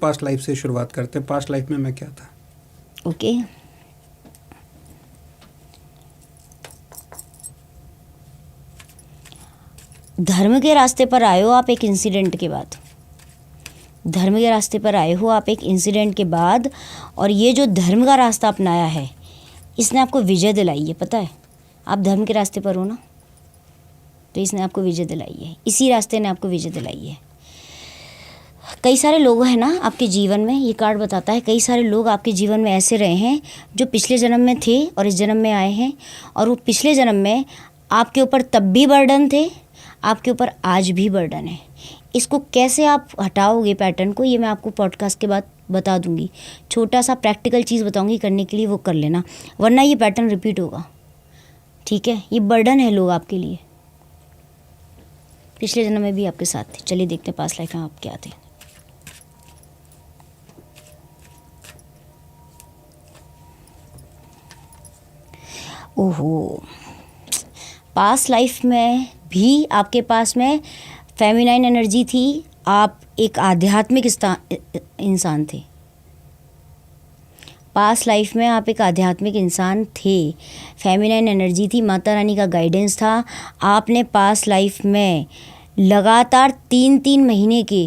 Past life से शुरुआत करते हैं। पास्ट लाइफ में मैं क्या था? ओके धर्म के रास्ते पर आए हो आप एक इंसिडेंट के बाद। धर्म के रास्ते पर आए हो आप एक इंसिडेंट के बाद, और ये जो धर्म का रास्ता अपनाया है इसने आपको विजय दिलाई है। पता है, आप धर्म के रास्ते पर हो ना, तो इसने आपको विजय दिलाई है। इसी रास्ते ने आपको विजय दिलाई है। कई सारे लोग हैं ना आपके जीवन में, ये कार्ड बताता है, कई सारे लोग आपके जीवन में ऐसे रहे हैं जो पिछले जन्म में थे और इस जन्म में आए हैं, और वो पिछले जन्म में आपके ऊपर तब भी बर्डन थे, आपके ऊपर आज भी बर्डन है। इसको कैसे आप हटाओगे पैटर्न को, ये मैं आपको पॉडकास्ट के बाद बता दूंगी। छोटा सा प्रैक्टिकल चीज़ बताऊंगी करने के लिए, वो कर लेना, वरना ये पैटर्न रिपीट होगा। ठीक है, ये बर्डन है लोग आपके लिए, पिछले जन्म में भी आपके साथ थे। चलिए देखते हैं पास्ट लाइफ में आप क्या थे। ओहो, पास्ट लाइफ में भी आपके पास में फेमिनाइन एनर्जी थी। आप एक आध्यात्मिक इंसान थे। पास्ट लाइफ में आप एक आध्यात्मिक इंसान थे, फेमिनाइन एनर्जी थी, माता रानी का गाइडेंस था। आपने पास्ट लाइफ में लगातार 3-3 महीने के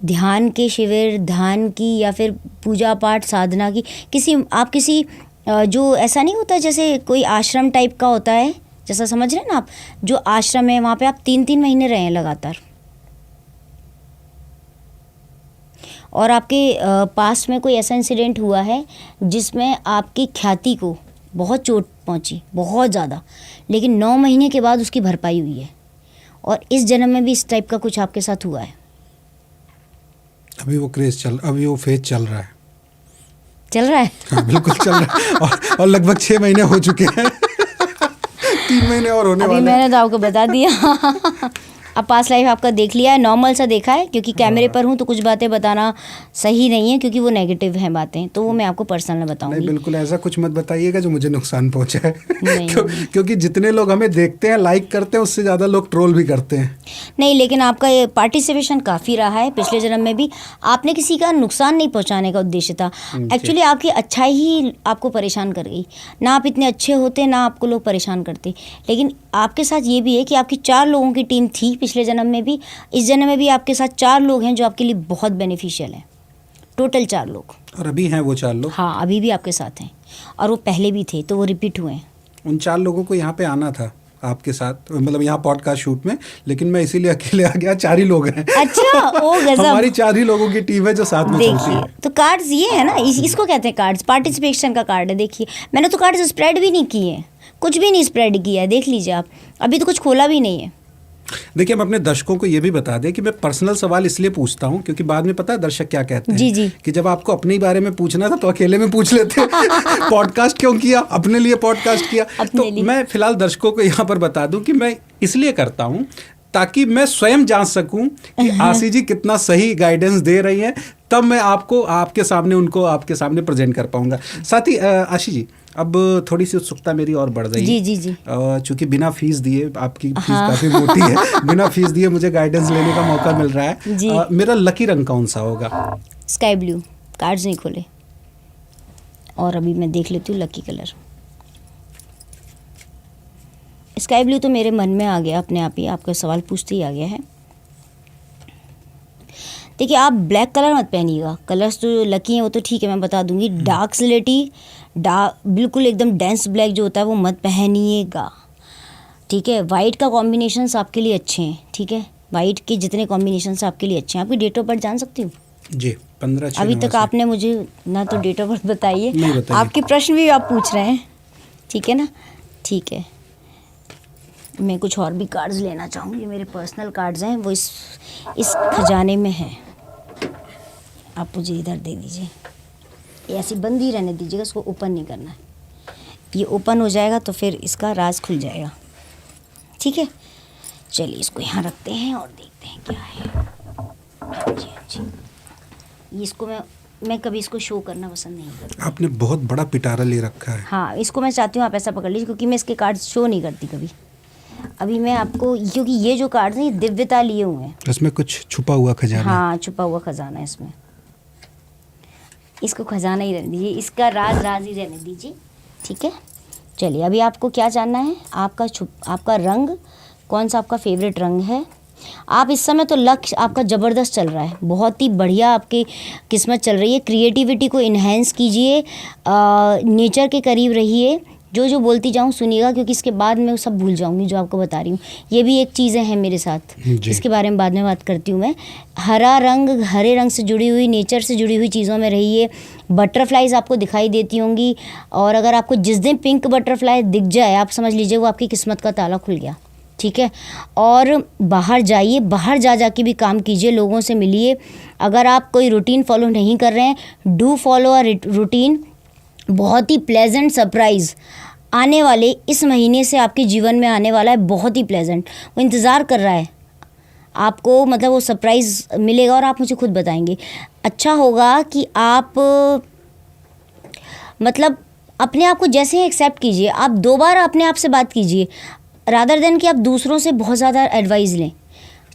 ध्यान के शिविर, ध्यान की या फिर पूजा पाठ साधना की, किसी जो ऐसा नहीं होता जैसे कोई आश्रम टाइप का होता है, जैसा समझ रहे हैं ना आप, जो आश्रम है वहाँ पे आप 3-3 महीने रहे हैं लगातार। और आपके पास में कोई ऐसा इंसिडेंट हुआ है जिसमें आपकी ख्याति को बहुत चोट पहुँची, बहुत ज़्यादा, लेकिन 9 महीने के बाद उसकी भरपाई हुई है। और इस जन्म में भी इस टाइप का कुछ आपके साथ हुआ है। अभी वो फेज चल रहा है। चल रहा है? हाँ, बिल्कुल चल रहा है। और लगभग 6 महीने हो चुके हैं। 3 महीने और होने वाले हैं। अभी मैंने तो आपको बता दिया। अब पास्ट लाइफ आपका देख लिया है, नॉर्मल सा देखा है, क्योंकि कैमरे पर हूँ तो कुछ बातें बताना सही नहीं है, क्योंकि वो नेगेटिव हैं बातें, तो वो मैं आपको पर्सनल बताऊंगी। नहीं, बिल्कुल ऐसा कुछ मत बताइएगा जो मुझे नुकसान पहुंचाए। नहीं, क्योंकि जितने लोग हमें देखते हैं, लाइक करते हैं, उससे ज़्यादा लोग ट्रोल भी करते हैं। नहीं, लेकिन आपका ये पार्टिसिपेशन काफ़ी रहा है पिछले जन्म में भी। आपने किसी का नुकसान नहीं पहुंचाने का उद्देश्य था। एक्चुअली आपकी अच्छाई ही आपको परेशान कर गई। ना आप इतने अच्छे होते, ना आपको लोग परेशान करते। लेकिन आपके साथ ये भी है कि आपकी 4 लोगों की टीम थी पिछले जन्म में भी, इस जन्म में भी आपके साथ 4 लोग हैं जो आपके लिए बहुत बेनिफिशियल हैं। टोटल 4 लोग। और अभी हैं वो 4 लोग? हाँ, अभी भी आपके साथ हैं, और वो पहले भी थे, तो वो रिपीट हुए हैं। उन 4 लोगों को यहाँ पे आना था आपके साथ, मतलब यहाँ पॉडकास्ट शूट में, लेकिन मैं इसीलिए अकेले आ गया। 4 ही लोग हैं। अच्छा, ओ गजब। हमारी 4 ही लोगों की टीम है जो साथ में चलती है। तो कार्ड्स ये है ना, इसको कहते हैं कार्ड्स, पार्टिसिपेशन का कार्ड है। देखिए, मैंने तो कार्ड्स स्प्रेड भी नहीं किए हैं, कुछ भी नहीं स्प्रेड किया है, देख लीजिए आप, अभी तो कुछ खोला भी नहीं है। देखिए, हम अपने दर्शकों को ये भी बता दें कि मैं पर्सनल सवाल इसलिए पूछता हूँ क्योंकि बाद में पता है दर्शक क्या कहते हैं। जी। कि जब आपको अपने ही बारे में पूछना था तो अकेले में पूछ लेते। पॉडकास्ट क्यों किया, अपने लिए पॉडकास्ट किया। तो मैं फिलहाल दर्शकों को यहाँ पर बता दूं कि मैं इसलिए करता हूँ ताकि मैं स्वयं जांच सकूं कि आशी जी कितना सही गाइडेंस दे रही हैं, तब मैं आपको आपके सामने प्रेजेंट कर पाऊंगा। साथ ही आशी जी, अब थोड़ी सी उत्सुकता मेरी और बढ़ रही है। जी। चूंकि बिना फीस दिए, आपकी फीस काफ़ी मोटी है, बिना फीस दिए मुझे गाइडेंस लेने का मौका मिल रहा है। मेरा लकी रंग कौन सा होगा? Sky blue. कार्ड्स नहीं खोले, और अभी मैं देख लेती हूँ लकी कलर। स्काई ब्लू तो मेरे मन में आ गया अपने आप ही, आपका सवाल पूछते ही आ गया है। देखिए, आप ब्लैक कलर मत पहनिएगा। कलर्स तो लकी हैं वो तो ठीक है, मैं बता दूंगी। डार्क स्लेटी, बिल्कुल एकदम डेंस ब्लैक जो होता है वो मत पहनिएगा। ठीक है, वाइट का कॉम्बिनेशंस आपके लिए अच्छे हैं। ठीक है, वाइट के जितने कॉम्बिनेशंस आपके लिए अच्छे हैं। आपकी डेट ऑफ बर्थ जान सकती हूँ? जी, 15/6। अभी तक आपने मुझे ना तो डेट ऑफ बर्थ बताइए, आपके प्रश्न भी आप पूछ रहे हैं। ठीक है ना, ठीक है। मैं कुछ और भी कार्ड्स लेना चाहूँगी, मेरे पर्सनल कार्ड्स हैं, वो इस खजाने में है। आप मुझे इधर दे दीजिए, ये ऐसी बंद ही रहने दीजिएगा, इसको ओपन नहीं करना है। ये ओपन हो जाएगा तो फिर इसका राज खुल जाएगा। ठीक है, चलिए इसको यहाँ रखते हैं और देखते हैं क्या है। जी, इसको मैं कभी इसको शो करना पसंद नहीं करती। आपने बहुत बड़ा पिटारा ले रखा है। हाँ, इसको मैं चाहती हूँ आप ऐसा पकड़ लीजिए, क्योंकि मैं इसके कार्ड शो नहीं करती कभी। अभी मैं आपको, क्योंकि ये जो कार्ड हैं ये दिव्यता लिए हुए हैं। इसमें कुछ छुपा हुआ खजाना। हाँ, छुपा हुआ खजाना है इसमें। इसको खजाना ही रहने दीजिए, इसका राज राज ही रहने दीजिए, ठीक है। चलिए अभी आपको क्या जानना है, आपका रंग कौन सा, आपका फेवरेट रंग है। आप इस समय तो लक्ष्य आपका ज़बरदस्त चल रहा है, बहुत ही बढ़िया आपकी किस्मत चल रही है। क्रिएटिविटी को इन्हेंस कीजिए, नेचर के करीब रहिए, जो जो बोलती जाऊँ सुनिएगा, क्योंकि इसके बाद मैं सब भूल जाऊँगी जो आपको बता रही हूँ। ये भी एक चीज़ें हैं मेरे साथ, इसके बारे में बाद में बात करती हूँ मैं। हरा रंग, हरे रंग से जुड़ी हुई, नेचर से जुड़ी हुई चीज़ों में रहिए। बटरफ्लाइज आपको दिखाई देती होंगी, और अगर आपको जिस दिन पिंक बटरफ्लाई दिख जाए, आप समझ लीजिए वो आपकी किस्मत का ताला खुल गया, ठीक है। और बाहर जाइए, बाहर जा के भी काम कीजिए, लोगों से मिलिए। अगर आप कोई रूटीन फॉलो नहीं कर रहे हैं, डू फॉलो अ रूटीन। बहुत ही प्लेजेंट सरप्राइज़ आने वाले इस महीने से आपके जीवन में आने वाला है, बहुत ही प्लेजेंट। वो इंतज़ार कर रहा है आपको, मतलब वो सरप्राइज़ मिलेगा और आप मुझे खुद बताएंगे। अच्छा होगा कि आप मतलब अपने आप को जैसे एक्सेप्ट कीजिए। आप 2 बार अपने आप से बात कीजिए, रादर देन कि आप दूसरों से बहुत ज़्यादा एडवाइस लें,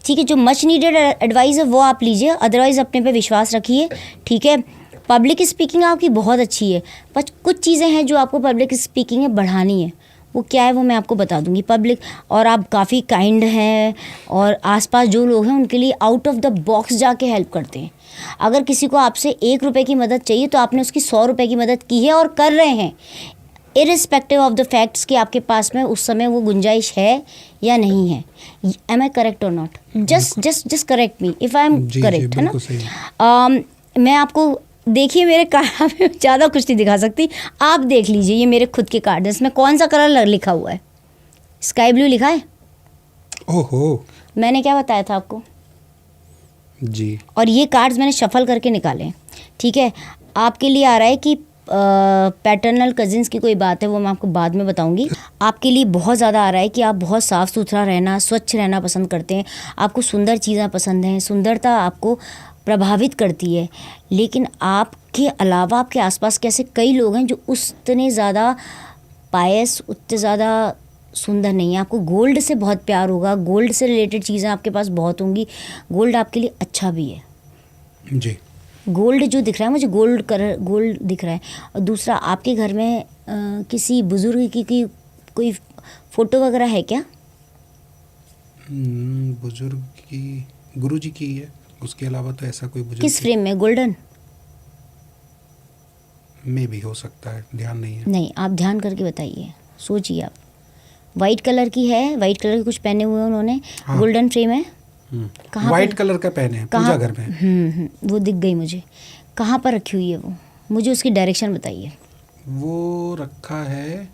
ठीक है। जो मच नीडेड एडवाइस है वो आप लीजिए, अदरवाइज़ अपने पे विश्वास रखिए, ठीक है। पब्लिक स्पीकिंग आपकी बहुत अच्छी है, पर कुछ चीज़ें हैं जो आपको पब्लिक स्पीकिंग में बढ़ानी है। वो क्या है वो मैं आपको बता दूंगी। पब्लिक, और आप काफ़ी काइंड हैं, और आसपास जो लोग हैं उनके लिए आउट ऑफ द बॉक्स जाके हेल्प करते हैं। अगर किसी को आपसे 1 रुपये की मदद चाहिए तो आपने उसकी 100 रुपये की मदद की है और कर रहे हैं, इरिस्पेक्टिव ऑफ द फैक्ट्स कि आपके पास में उस समय वो गुंजाइश है या नहीं है। एम आई करेक्ट और not? Just correct me if I am correct, है ना। मैं आपको, देखिए मेरे कार्ड में ज़्यादा कुछ नहीं दिखा सकती, आप देख लीजिए, ये मेरे खुद के कार्ड हैं, इसमें कौन सा कलर लिखा हुआ है? स्काई ब्लू लिखा है। ओहो, मैंने क्या बताया था आपको जी। और ये कार्ड्स मैंने शफल करके निकाले, ठीक है। आपके लिए आ रहा है कि पैटर्नल कजिन्स की कोई बात है, वो मैं आपको बाद में बताऊंगी। आपके लिए बहुत ज़्यादा आ रहा है कि आप बहुत साफ़ सुथरा रहना, स्वच्छ रहना पसंद करते हैं, आपको सुंदर चीज़ें पसंद हैं, सुंदरता आपको प्रभावित करती है। लेकिन आपके अलावा आपके आसपास के ऐसे कई लोग हैं जो उतने ज़्यादा पायस, उतने ज़्यादा सुंदर नहीं है। आपको गोल्ड से बहुत प्यार होगा, गोल्ड से रिलेटेड चीज़ें आपके पास बहुत होंगी। गोल्ड आपके लिए अच्छा भी है जी। गोल्ड जो दिख रहा है मुझे, गोल्ड कलर गोल्ड दिख रहा है। और दूसरा, आपके घर में किसी बुजुर्ग की कोई फ़ोटो वगैरह है क्या? बुजुर्ग की गुरुजी की है, उसके अलावा तो ऐसा कोई बुजुर्ग। किस फ्रेम में? गोल्डन में भी हो सकता है, ध्यान नहीं है। नहीं, आप ध्यान करके बताइए, सोचिए आप। वाइट कलर की है, वाइट कलर के कुछ पहने हुए उन्होंने, हाँ। गोल्डन फ्रेम है। कहाँ? वाइट कलर का पहने हैं, पूजा घर में। वो दिख गई मुझे। कहाँ पर रखी हुई है वो? मुझे उसकी डायरेक्शन बताइए। वो रखा है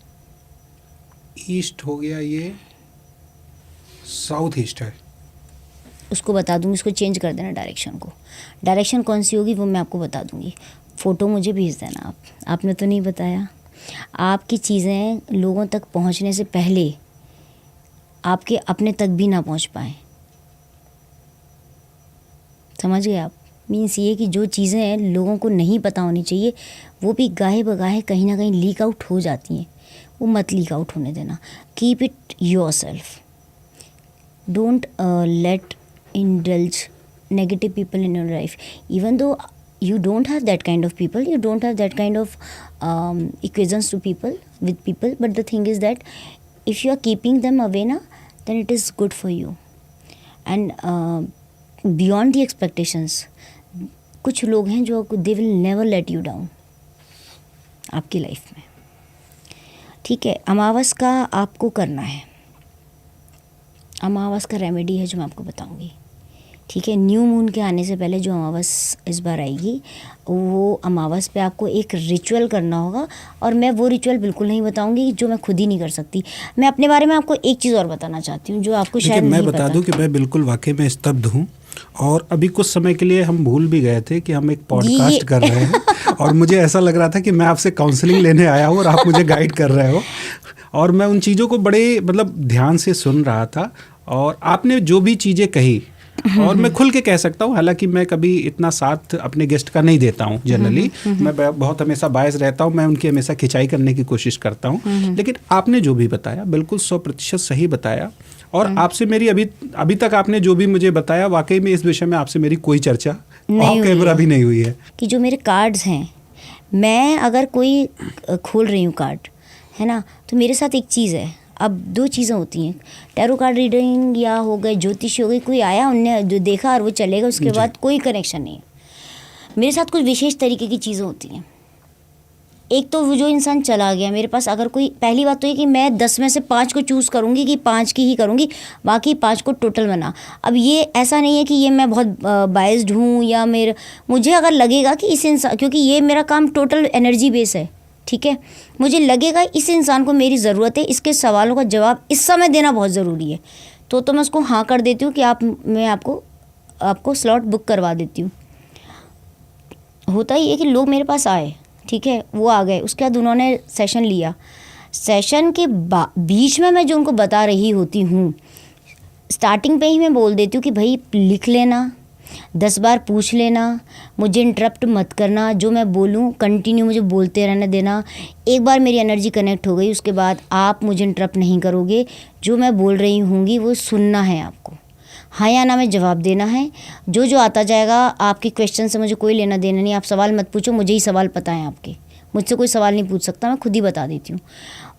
ईस्ट हो गया, ये साउथ ईस्ट है। उसको बता दूँगी, उसको चेंज कर देना डायरेक्शन को। डायरेक्शन कौन सी होगी वो मैं आपको बता दूँगी। फ़ोटो मुझे भेज देना आप। आपने तो नहीं बताया। आपकी चीज़ें लोगों तक पहुँचने से पहले आपके अपने तक भी ना पहुँच पाएँ, समझ गए आप? मीन्स ये कि जो चीज़ें लोगों को नहीं पता होनी चाहिए वो भी गाहे बगाहे कहीं ना कहीं लीक आउट हो जाती हैं। वो मत लीक आउट होने देना। Keep it yourself. Don't let indulge negative people in your life, even though you don't have that kind of people, you don't have that kind of equations to people with people, but the thing is that if you are keeping them away na, then it is good for you and beyond the expectations. कुछ लोग हैं जो they will never let you down आपकी life में, ठीक है। अमावस का आपको करना है, अमावस का रेमेडी है जो मैं आपको बताऊंगी, ठीक है। न्यू मून के आने से पहले जो अमावस इस बार आएगी, वो अमावस पे आपको एक रिचुअल करना होगा, और मैं वो रिचुअल बिल्कुल नहीं बताऊंगी जो मैं खुद ही नहीं कर सकती। मैं अपने बारे में आपको एक चीज़ और बताना चाहती हूँ जो आपको शायद नहीं पता। मैं बता दूं कि मैं बिल्कुल वाकई में स्तब्ध हूँ, और अभी कुछ समय के लिए हम भूल भी गए थे कि हम एक पॉडकास्ट कर रहे हैं और मुझे ऐसा लग रहा था कि मैं आपसे काउंसलिंग लेने आया हूँ और आप मुझे गाइड कर रहे हो, और मैं उन चीज़ों को बड़े मतलब ध्यान से सुन रहा था। और आपने जो भी चीज़ें कही, और मैं खुल के कह सकता हूँ, हालांकि मैं कभी इतना साथ अपने गेस्ट का नहीं देता हूँ जनरली, मैं बहुत हमेशा बायस रहता हूँ, मैं उनकी हमेशा खिंचाई करने की कोशिश करता हूँ, लेकिन आपने जो भी बताया बिल्कुल 100% सही बताया। और आपसे मेरी अभी तक आपने जो भी मुझे बताया, वाकई में इस विषय में आपसे मेरी कोई चर्चा ऑफ कैमरा भी नहीं हुई है। कि जो मेरे कार्ड्स हैं मैं अगर कोई खोल रही हूँ कार्ड, है ना, तो मेरे साथ एक चीज़ है। अब दो चीज़ें होती हैं, टैरो कार्ड रीडिंग या हो गए, ज्योतिषी हो गई, कोई आया, उनने जो देखा और वो चलेगा, उसके बाद कोई कनेक्शन नहीं है। मेरे साथ कुछ विशेष तरीके की चीज़ें होती हैं। एक तो वो जो इंसान चला गया मेरे पास, अगर कोई, पहली बात तो ये कि मैं 10 में से 5 को चूज़ करूँगी कि 5 की ही करूँगी, बाकी 5 को टोटल बना। अब ये ऐसा नहीं है कि ये मैं बहुत बायस्ड हूँ या मुझे अगर लगेगा कि इस इंसान, क्योंकि ये मेरा काम टोटल एनर्जी बेस है, ठीक है, मुझे लगेगा इस इंसान को मेरी ज़रूरत है, इसके सवालों का जवाब इस समय देना बहुत ज़रूरी है, तो मैं उसको हाँ कर देती हूँ कि मैं आपको स्लॉट बुक करवा देती हूँ। होता ही है कि लोग मेरे पास आए, ठीक है, वो आ गए, उसके बाद उन्होंने सेशन लिया। सेशन के बीच में मैं जो उनको बता रही होती हूँ, स्टार्टिंग पे ही मैं बोल देती हूँ कि भाई लिख लेना, 10 बार पूछ लेना, मुझे इंटरप्ट मत करना, जो मैं बोलूँ कंटिन्यू मुझे बोलते रहने देना। एक बार मेरी एनर्जी कनेक्ट हो गई, उसके बाद आप मुझे इंटरप्ट नहीं करोगे, जो मैं बोल रही होंगी वो सुनना है आपको, हाँ या ना में जवाब देना है। जो आता जाएगा, आपके क्वेश्चन से मुझे कोई लेना देना नहीं, आप सवाल मत पूछो, मुझे ही सवाल पता है आपके, मुझसे कोई सवाल नहीं पूछ सकता, मैं खुद ही बता देती हूँ।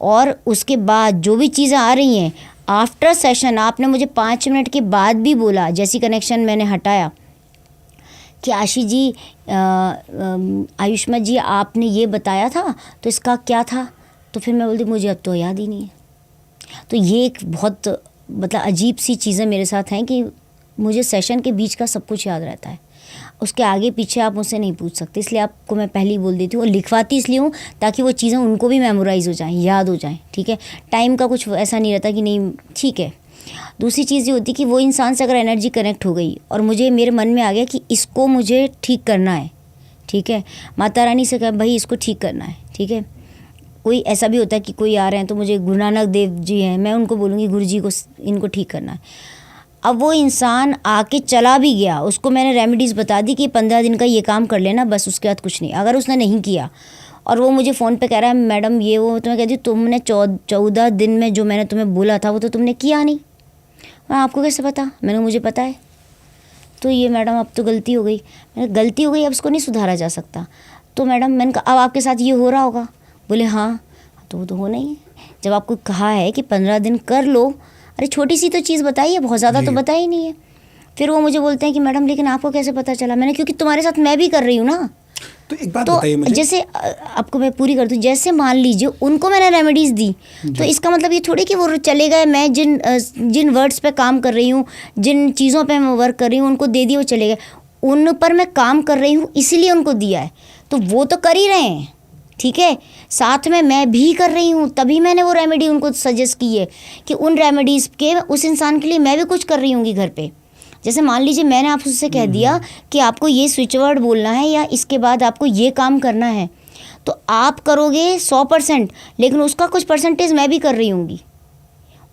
और उसके बाद जो भी चीज़ें आ रही हैं आफ्टर सेशन, आपने मुझे 5 मिनट के बाद भी बोला, जैसी कनेक्शन मैंने हटाया कि आशी जी, आयुष्मा जी, आपने ये बताया था तो इसका क्या था, तो फिर मैं बोलती मुझे अब तो याद ही नहीं है। तो ये एक बहुत मतलब अजीब सी चीज़ें मेरे साथ हैं कि मुझे सेशन के बीच का सब कुछ याद रहता है, उसके आगे पीछे आप मुझसे नहीं पूछ सकते, इसलिए आपको मैं पहले ही बोल देती हूँ। और लिखवाती इसलिए हूँ ताकि वो चीज़ें उनको भी मेमोराइज़ हो जाएं, याद हो जाएं, ठीक है। टाइम का कुछ ऐसा नहीं रहता कि नहीं, ठीक है। दूसरी चीज़ ये होती कि वो इंसान से अगर एनर्जी कनेक्ट हो गई और मेरे मन में आ गया कि इसको मुझे ठीक करना है, ठीक है, माता रानी से कहा भाई इसको ठीक करना है, ठीक है। कोई ऐसा भी होता है कि कोई आ रहे हैं तो मुझे गुरु नानक देव जी हैं, मैं उनको बोलूँगी गुरु जी को इनको ठीक करना है। अब वो इंसान आके चला भी गया, उसको मैंने रेमेडीज़ बता दी कि 15 दिन का ये काम कर लेना बस, उसके बाद कुछ नहीं। अगर उसने नहीं किया और वो मुझे फ़ोन पे कह रहा है मैडम ये वो, तो मैं कहती हूँ तुमने 14 दिन में जो मैंने तुम्हें बोला था वो तो तुमने किया नहीं। आपको कैसे पता? मुझे पता है। तो ये मैडम अब तो गलती हो गई। गलती हो गई, अब उसको नहीं सुधारा जा सकता। तो मैडम मैंने कहा अब आपके साथ ये हो रहा होगा? बोले हाँ। तो वो तो होना ही है, जब आपको कहा है कि 15 दिन कर लो। अरे छोटी सी तो चीज़ बताई है, बहुत ज़्यादा तो बताई नहीं है। फिर वो मुझे बोलते हैं कि मैडम लेकिन आपको कैसे पता चला? मैंने क्योंकि तुम्हारे साथ मैं भी कर रही हूँ ना। तो एक बात बताइए मुझे, जैसे आपको मैं पूरी कर दूँ, जैसे मान लीजिए उनको मैंने रेमेडीज़ दी, तो इसका मतलब ये थोड़ी कि वो चले गए। मैं जिन वर्ड्स पे काम कर रही हूँ, जिन चीज़ों पे मैं वर्क कर रही हूँ, उनको दे दिए, वो चले गए। उन पर मैं काम कर रही हूँ इसीलिए उनको दिया है, तो वो तो कर ही रहे हैं, ठीक है। साथ में मैं भी कर रही हूँ, तभी मैंने वो रेमेडी उनको सजेस्ट की है कि उन रेमेडीज़ के उस इंसान के लिए मैं भी कुछ कर रही हूँगी घर पे। जैसे मान लीजिए मैंने आपसे कह दिया कि आपको ये स्विच वर्ड बोलना है या इसके बाद आपको ये काम करना है, तो आप करोगे 100%, लेकिन उसका कुछ परसेंटेज मैं भी कर रही हूँगी।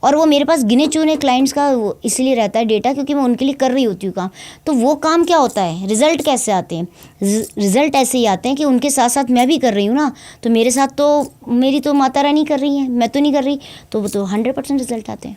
और वो मेरे पास गिने चुने क्लाइंट्स का वो इसलिए रहता है डेटा, क्योंकि मैं उनके लिए कर रही होती हूँ काम। तो वो काम क्या होता है, रिज़ल्ट कैसे आते हैं? रिज़ल्ट ऐसे ही आते हैं कि उनके साथ साथ मैं भी कर रही हूँ ना, तो मेरे साथ तो मेरी तो माता रानी कर रही है, मैं तो नहीं कर रही, तो वो तो 100% रिज़ल्ट आते हैं।